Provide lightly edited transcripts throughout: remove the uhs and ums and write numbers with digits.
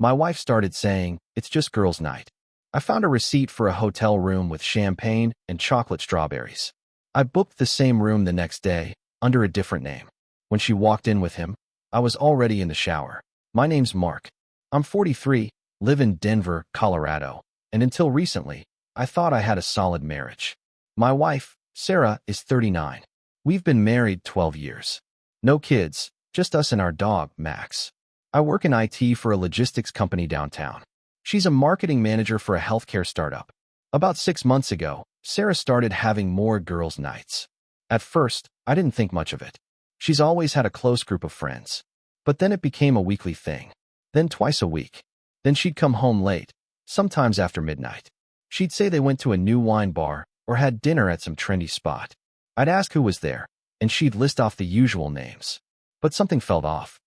My wife started saying, "It's just girls' night." I found a receipt for a hotel room with champagne and chocolate strawberries. I booked the same room the next day, under a different name. When she walked in with him, I was already in the shower. "My name's Mark. I'm 43, live in Denver, Colorado, and until recently, I thought I had a solid marriage. My wife, Sarah, is 39. We've been married 12 years. No kids, just us and our dog, Max. I work in IT for a logistics company downtown. She's a marketing manager for a healthcare startup. About 6 months ago, Sarah started having more girls' nights. At first, I didn't think much of it. She's always had a close group of friends. But then it became a weekly thing. Then twice a week. Then she'd come home late, sometimes after midnight. She'd say they went to a new wine bar or had dinner at some trendy spot. I'd ask who was there, and she'd list off the usual names. But something felt off.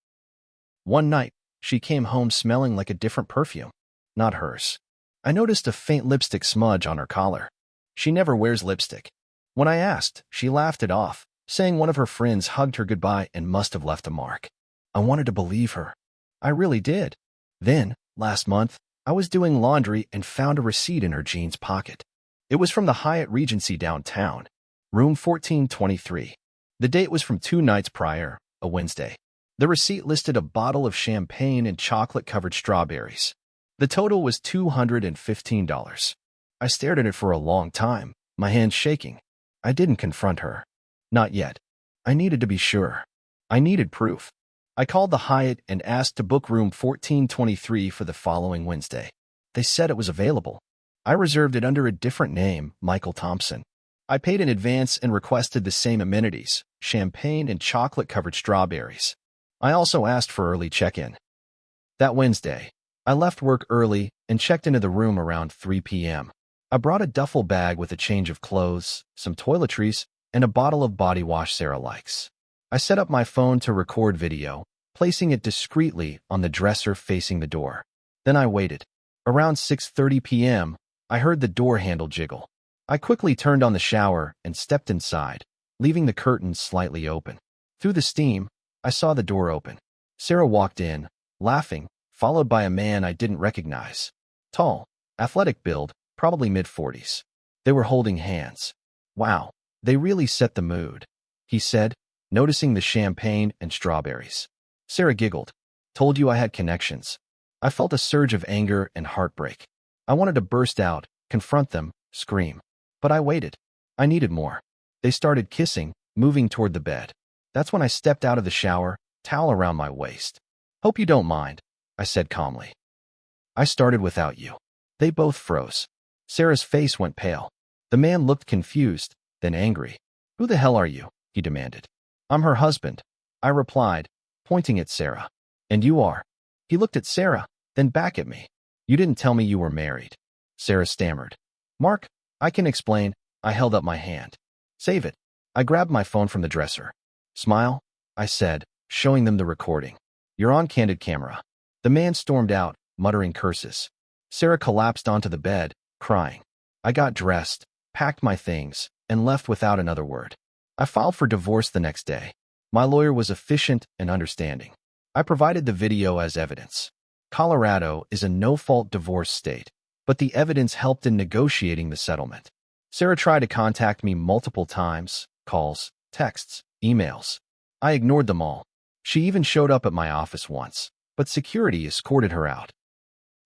One night, she came home smelling like a different perfume. Not hers. I noticed a faint lipstick smudge on her collar. She never wears lipstick. When I asked, she laughed it off, saying one of her friends hugged her goodbye and must have left a mark. I wanted to believe her. I really did. Then, last month, I was doing laundry and found a receipt in her jeans pocket. It was from the Hyatt Regency downtown, room 1423. The date was from 2 nights prior, a Wednesday. The receipt listed a bottle of champagne and chocolate-covered strawberries. The total was $215. I stared at it for a long time, my hands shaking. I didn't confront her. Not yet. I needed to be sure. I needed proof. I called the Hyatt and asked to book room 1423 for the following Wednesday. They said it was available. I reserved it under a different name, Michael Thompson. I paid in advance and requested the same amenities, champagne and chocolate-covered strawberries. I also asked for early check-in. That Wednesday, I left work early and checked into the room around 3 p.m. I brought a duffel bag with a change of clothes, some toiletries, and a bottle of body wash Sarah likes. I set up my phone to record video, placing it discreetly on the dresser facing the door. Then I waited. Around 6:30 p.m., I heard the door handle jiggle. I quickly turned on the shower and stepped inside, leaving the curtains slightly open. Through the steam, I saw the door open. Sarah walked in, laughing, followed by a man I didn't recognize. Tall, athletic build, probably mid-40s. They were holding hands. "Wow, they really set the mood," he said, noticing the champagne and strawberries. Sarah giggled. "Told you I had connections." I felt a surge of anger and heartbreak. I wanted to burst out, confront them, scream. But I waited. I needed more. They started kissing, moving toward the bed. That's when I stepped out of the shower, towel around my waist. "Hope you don't mind," I said calmly. "I started without you." They both froze. Sarah's face went pale. The man looked confused, then angry. "Who the hell are you?" he demanded. "I'm her husband," I replied, pointing at Sarah. "And you are?" He looked at Sarah, then back at me. "You didn't tell me you were married," Sarah stammered. "Mark, I can explain." I held up my hand. "Save it." I grabbed my phone from the dresser. "Smile," I said, showing them the recording. "You're on candid camera." The man stormed out, muttering curses. Sarah collapsed onto the bed, crying. I got dressed, packed my things, and left without another word. I filed for divorce the next day. My lawyer was efficient and understanding. I provided the video as evidence. Colorado is a no-fault divorce state, but the evidence helped in negotiating the settlement. Sarah tried to contact me multiple times, calls, texts, emails. I ignored them all. She even showed up at my office once, but security escorted her out.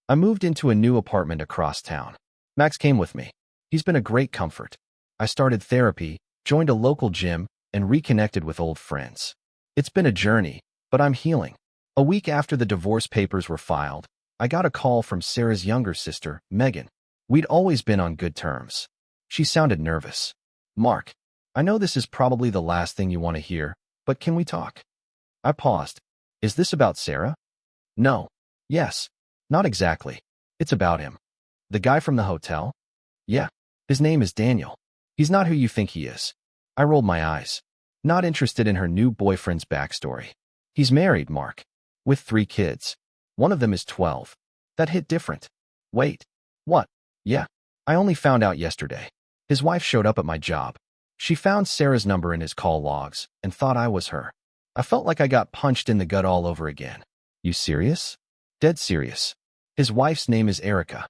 I moved into a new apartment across town. Max came with me. He's been a great comfort. I started therapy, joined a local gym, and reconnected with old friends. It's been a journey, but I'm healing. A week after the divorce papers were filed, I got a call from Sarah's younger sister, Megan. We'd always been on good terms. She sounded nervous. "Mark, I know this is probably the last thing you want to hear, but can we talk?" I paused. "Is this about Sarah?" "No." "Yes." "Not exactly. It's about him." "The guy from the hotel?" "Yeah. His name is Daniel. He's not who you think he is." I rolled my eyes. Not interested in her new boyfriend's backstory. "He's married, Mark. With 3 kids. One of them is 12. That hit different." "Wait. What?" "Yeah. I only found out yesterday. His wife showed up at my job. She found Sarah's number in his call logs and thought I was her. I felt like I got punched in the gut all over again." "You serious?" Dead serious. His wife's name is Erica.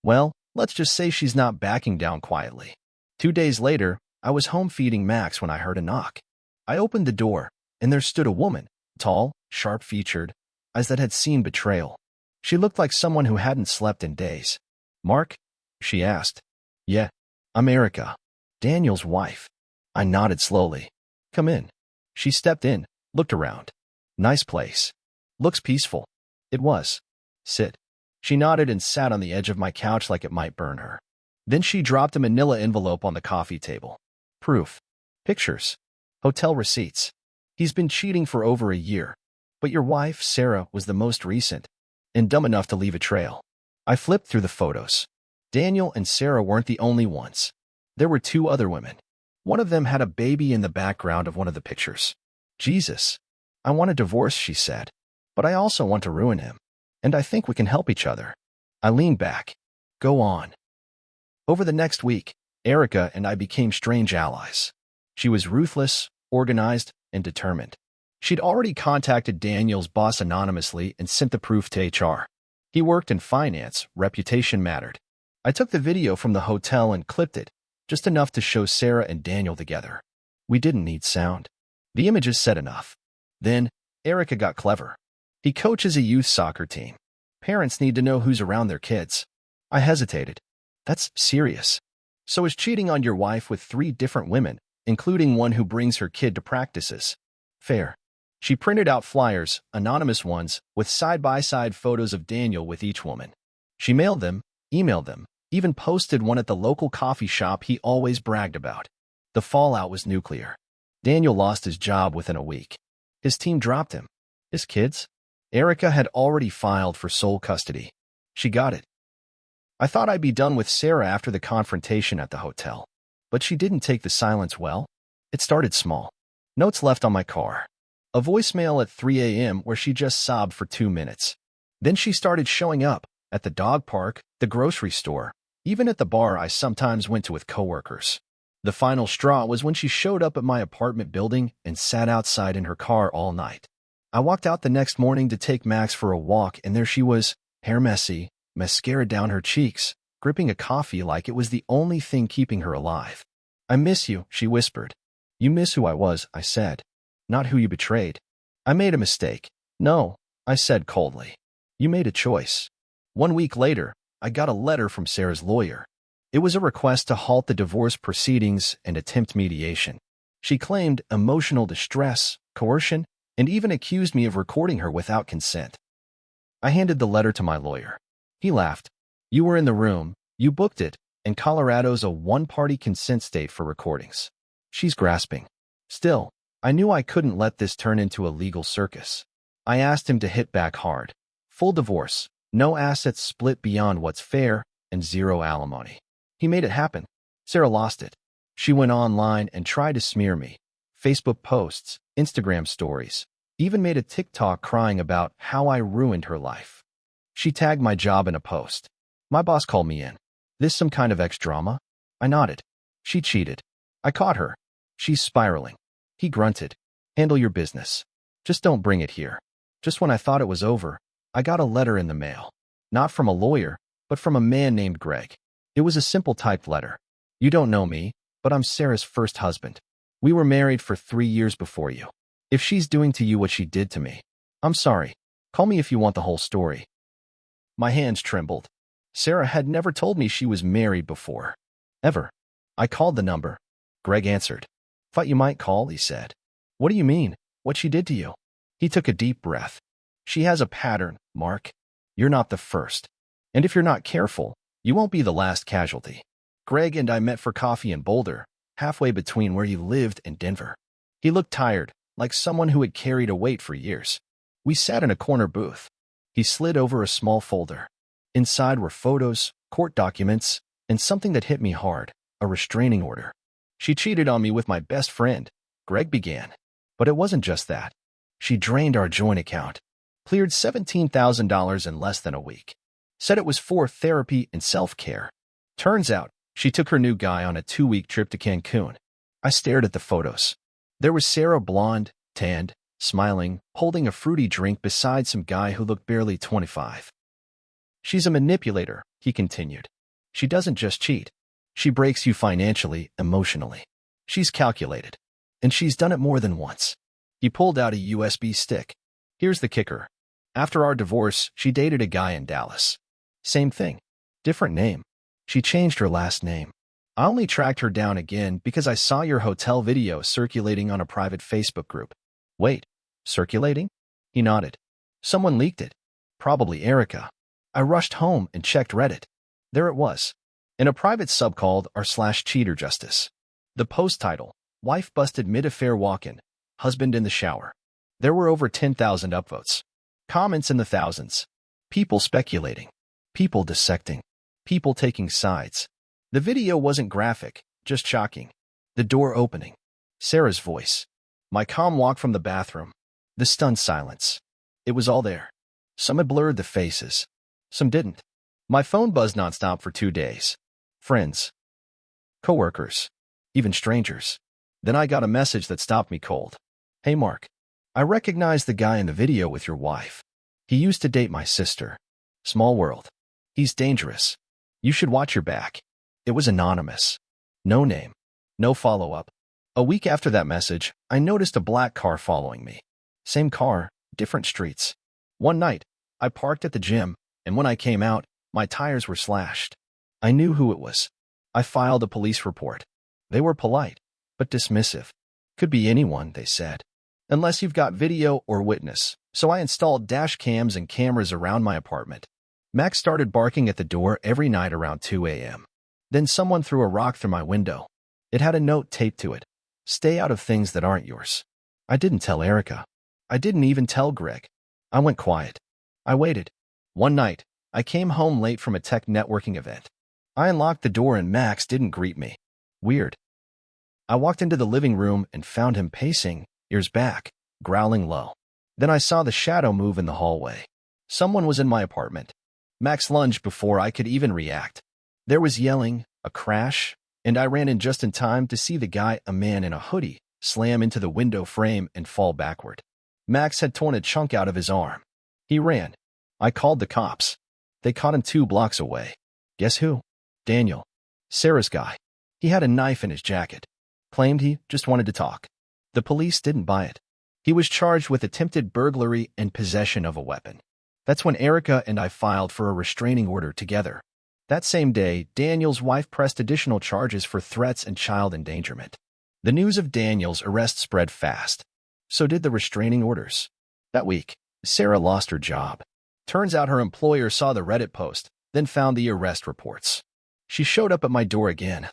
Well, let's just say she's not backing down quietly. 2 days later, I was home feeding Max when I heard a knock. I opened the door, and there stood a woman, tall, sharp-featured, eyes that had seen betrayal. She looked like someone who hadn't slept in days. "Mark?" she asked. "Yeah, I'm Erica, Daniel's wife." I nodded slowly. "Come in." She stepped in, looked around. "Nice place. Looks peaceful." It was. "Sit." She nodded and sat on the edge of my couch like it might burn her. Then she dropped a manila envelope on the coffee table. "Proof. Pictures. Hotel receipts. He's been cheating for over a year. But your wife, Sarah, was the most recent, and dumb enough to leave a trail." I flipped through the photos. Daniel and Sarah weren't the only ones. There were 2 other women. One of them had a baby in the background of one of the pictures. "Jesus. I want a divorce," she said. "But I also want to ruin him. And I think we can help each other." I leaned back. "Go on." Over the next week, Erica and I became strange allies. She was ruthless, organized, and determined. She'd already contacted Daniel's boss anonymously and sent the proof to HR. He worked in finance, reputation mattered. I took the video from the hotel and clipped it, just enough to show Sarah and Daniel together. We didn't need sound. The images said enough. Then, Erica got clever. He coaches a youth soccer team. Parents need to know who's around their kids. I hesitated. That's serious. So is cheating on your wife with 3 different women, including one who brings her kid to practices. Fair. She printed out flyers, anonymous ones, with side-by-side photos of Daniel with each woman. She mailed them, emailed them, even posted one at the local coffee shop he always bragged about. The fallout was nuclear. Daniel lost his job within a week. His team dropped him. His kids? Erica had already filed for sole custody. She got it. I thought I'd be done with Sarah after the confrontation at the hotel. But she didn't take the silence well. It started small. Notes left on my car. A voicemail at 3 a.m. where she just sobbed for 2 minutes. Then she started showing up at the dog park, the grocery store, even at the bar I sometimes went to with coworkers. The final straw was when she showed up at my apartment building and sat outside in her car all night. I walked out the next morning to take Max for a walk, and there she was, hair messy, mascara down her cheeks, gripping a coffee like it was the only thing keeping her alive. "I miss you," she whispered. "You miss who I was," I said. "Not who you betrayed." "I made a mistake." "No," I said coldly. "You made a choice." 1 week later, I got a letter from Sarah's lawyer. It was a request to halt the divorce proceedings and attempt mediation. She claimed emotional distress, coercion, and even accused me of recording her without consent. I handed the letter to my lawyer. He laughed. "You were in the room, you booked it, and Colorado's a one-party consent state for recordings." She's grasping. Still, I knew I couldn't let this turn into a legal circus. I asked him to hit back hard. Full divorce, no assets split beyond what's fair, and 0 alimony. He made it happen. Sarah lost it. She went online and tried to smear me. Facebook posts, Instagram stories, even made a TikTok crying about how I ruined her life. She tagged my job in a post. My boss called me in. "This some kind of ex-drama?" I nodded. "She cheated. I caught her. She's spiraling." He grunted. "Handle your business. Just don't bring it here." Just when I thought it was over, I got a letter in the mail. Not from a lawyer, but from a man named Greg. It was a simple typed letter. "You don't know me, but I'm Sarah's first husband. We were married for 3 years before you. If she's doing to you what she did to me, I'm sorry. Call me if you want the whole story." My hands trembled. Sarah had never told me she was married before. Ever. I called the number. Greg answered. "Thought you might call," he said. "What do you mean? What she did to you?" He took a deep breath. "She has a pattern, Mark. You're not the first. And if you're not careful, you won't be the last casualty." Greg and I met for coffee in Boulder, halfway between where he lived and Denver. He looked tired, like someone who had carried a weight for years. We sat in a corner booth. He slid over a small folder. Inside were photos, court documents, and something that hit me hard, a restraining order. "She cheated on me with my best friend," Greg began. "But it wasn't just that. She drained our joint account, cleared $17,000 in less than a week. Said it was for therapy and self-care. Turns out, she took her new guy on a 2-week trip to Cancun." I stared at the photos. There was Sarah, blonde, tanned, smiling, holding a fruity drink beside some guy who looked barely 25. She's a manipulator, he continued. She doesn't just cheat. She breaks you financially, emotionally. She's calculated. And she's done it more than once. He pulled out a USB stick. Here's the kicker. After our divorce, she dated a guy in Dallas. Same thing. Different name. She changed her last name. I only tracked her down again because I saw your hotel video circulating on a private Facebook group. Wait, circulating? He nodded. Someone leaked it. Probably Erica. I rushed home and checked Reddit. There it was. In a private sub called r/cheater justice. The post title, Wife Busted Mid-Affair Walk-In, Husband in the Shower. There were over 10,000 upvotes. Comments in the thousands. People speculating. People dissecting. People taking sides. The video wasn't graphic, just shocking. The door opening. Sarah's voice. My calm walk from the bathroom. The stunned silence. It was all there. Some had blurred the faces. Some didn't. My phone buzzed nonstop for 2 days. Friends. Coworkers. Even strangers. Then I got a message that stopped me cold. Hey Mark. I recognize the guy in the video with your wife. He used to date my sister. Small world. He's dangerous. You should watch your back. It was anonymous. No name. No follow-up. A week after that message, I noticed a black car following me. Same car, different streets. One night, I parked at the gym, and when I came out, my tires were slashed. I knew who it was. I filed a police report. They were polite, but dismissive. Could be anyone, they said. Unless you've got video or witness. So I installed dash cams and cameras around my apartment. Max started barking at the door every night around 2 a.m. Then someone threw a rock through my window. It had a note taped to it. Stay out of things that aren't yours. I didn't tell Erica. I didn't even tell Greg. I went quiet. I waited. One night, I came home late from a tech networking event. I unlocked the door and Max didn't greet me. Weird. I walked into the living room and found him pacing, ears back, growling low. Then I saw the shadow move in the hallway. Someone was in my apartment. Max lunged before I could even react. There was yelling, a crash, and I ran in just in time to see the guy, a man in a hoodie, slam into the window frame and fall backward. Max had torn a chunk out of his arm. He ran. I called the cops. They caught him 2 blocks away. Guess who? Daniel. Sarah's guy. He had a knife in his jacket. Claimed he just wanted to talk. The police didn't buy it. He was charged with attempted burglary and possession of a weapon. That's when Erica and I filed for a restraining order together. That same day, Daniel's wife pressed additional charges for threats and child endangerment. The news of Daniel's arrest spread fast. So did the restraining orders. That week, Sarah lost her job. Turns out her employer saw the Reddit post, then found the arrest reports. She showed up at my door again.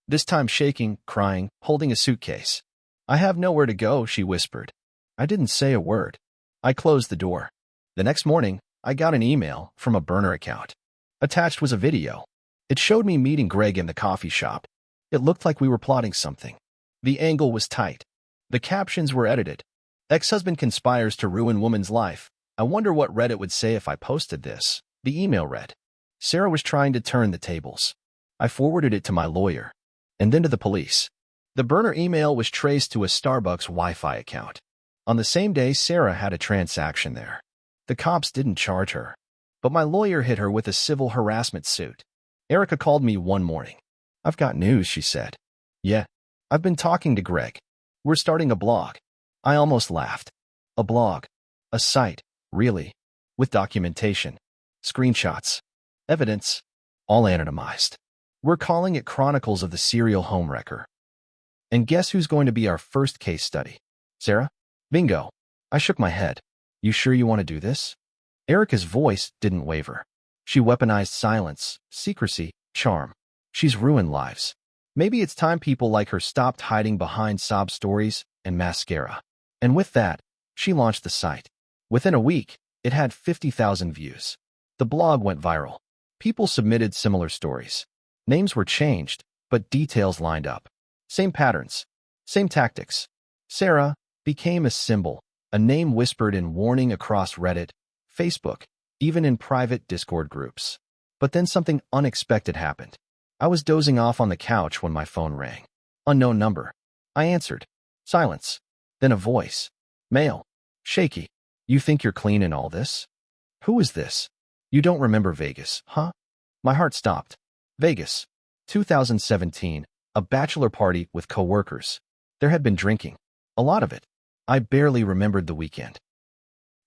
This time shaking, crying, holding a suitcase. I have nowhere to go, she whispered. I didn't say a word. I closed the door. The next morning, I got an email from a burner account. Attached was a video. It showed me meeting Greg in the coffee shop. It looked like we were plotting something. The angle was tight. The captions were edited. Ex-husband conspires to ruin woman's life. I wonder what Reddit would say if I posted this. The email read. Sarah was trying to turn the tables. I forwarded it to my lawyer, and then to the police. The burner email was traced to a Starbucks Wi-Fi account. On the same day, Sarah had a transaction there. The cops didn't charge her, but my lawyer hit her with a civil harassment suit. Erica called me one morning. I've got news, she said. Yeah, I've been talking to Greg. We're starting a blog. I almost laughed. A blog. A site, really. With documentation. Screenshots. Evidence. All anonymized. We're calling it Chronicles of the Serial Homewrecker. And guess who's going to be our first case study? Sarah? Bingo. I shook my head. You sure you want to do this? Erica's voice didn't waver. She weaponized silence, secrecy, charm. She's ruined lives. Maybe it's time people like her stopped hiding behind sob stories and mascara. And with that, she launched the site. Within a week, it had 50,000 views. The blog went viral. People submitted similar stories. Names were changed, but details lined up. Same patterns. Same tactics. Sarah became a symbol, a name whispered in warning across Reddit, Facebook, even in private Discord groups. But then something unexpected happened. I was dozing off on the couch when my phone rang. Unknown number. I answered. Silence. Then a voice. Male. Shaky. You think you're clean in all this? Who is this? You don't remember Vegas, huh? My heart stopped. Vegas. 2017. A bachelor party with coworkers. There had been drinking. A lot of it. I barely remembered the weekend.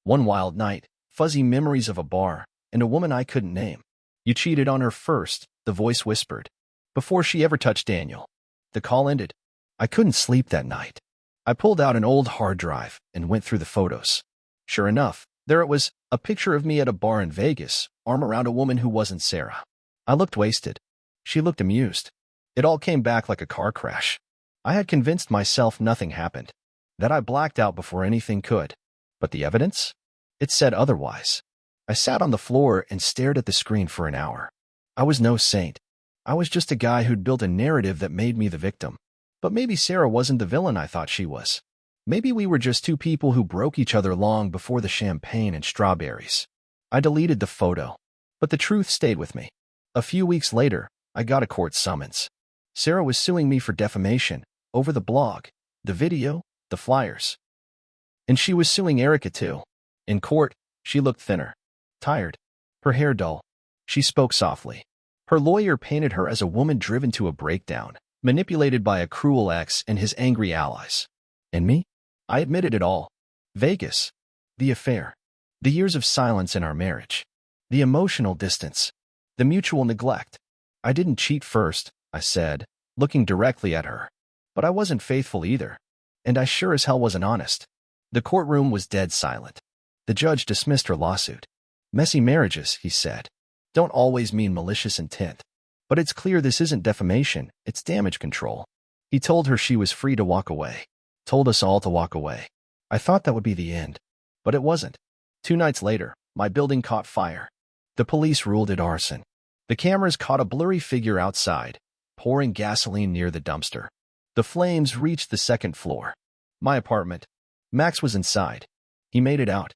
One wild night, fuzzy memories of a bar, and a woman I couldn't name. You cheated on her first, the voice whispered. Before she ever touched Daniel. The call ended. I couldn't sleep that night. I pulled out an old hard drive and went through the photos. Sure enough, there it was, a picture of me at a bar in Vegas, arm around a woman who wasn't Sarah. I looked wasted. She looked amused. It all came back like a car crash. I had convinced myself nothing happened, that I blacked out before anything could. But the evidence? It said otherwise. I sat on the floor and stared at the screen for an hour. I was no saint. I was just a guy who'd built a narrative that made me the victim. But maybe Sarah wasn't the villain I thought she was. Maybe we were just two people who broke each other long before the champagne and strawberries. I deleted the photo, but the truth stayed with me. A few weeks later, I got a court summons. Sarah was suing me for defamation, over the blog, the video, the flyers. And she was suing Erica too. In court, she looked thinner, tired, her hair dull. She spoke softly. Her lawyer painted her as a woman driven to a breakdown, manipulated by a cruel ex and his angry allies. And me? I admitted it all. Vegas. The affair. The years of silence in our marriage. The emotional distance. The mutual neglect. I didn't cheat first, I said, looking directly at her. But I wasn't faithful either. And I sure as hell wasn't honest. The courtroom was dead silent. The judge dismissed her lawsuit. Messy marriages, he said, don't always mean malicious intent. But it's clear this isn't defamation, it's damage control. He told her she was free to walk away. Told us all to walk away. I thought that would be the end. But it wasn't. 2 nights later, my building caught fire. The police ruled it arson. The cameras caught a blurry figure outside, pouring gasoline near the dumpster. The flames reached the 2nd floor. My apartment. Max was inside. He made it out.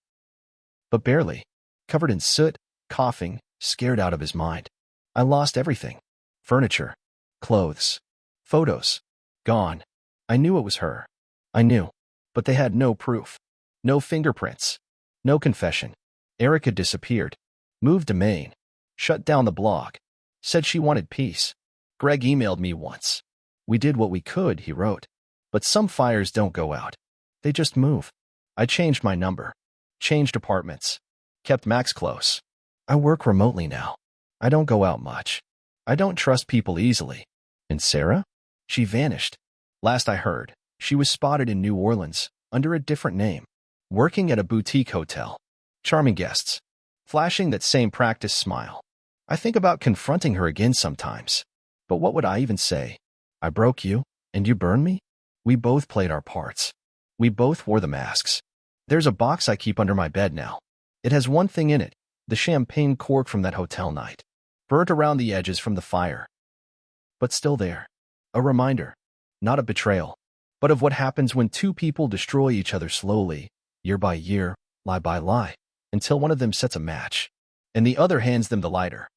But barely. Covered in soot, coughing, scared out of his mind. I lost everything. Furniture. Clothes. Photos. Gone. I knew it was her. I knew. But they had no proof. No fingerprints. No confession. Erica disappeared. Moved to Maine. Shut down the blog. Said she wanted peace. Greg emailed me once. We did what we could, he wrote. But some fires don't go out. They just move. I changed my number. Changed apartments. Kept Max close. I work remotely now. I don't go out much. I don't trust people easily. And Sarah? She vanished. Last I heard, she was spotted in New Orleans, under a different name, working at a boutique hotel. Charming guests. Flashing that same practice smile. I think about confronting her again sometimes. But what would I even say? I broke you, and you burned me? We both played our parts. We both wore the masks. There's a box I keep under my bed now. It has one thing in it, the champagne cork from that hotel night. Burnt around the edges from the fire. But still there. A reminder. Not a betrayal, but of what happens when two people destroy each other slowly, year by year, lie by lie, until one of them sets a match, and the other hands them the lighter.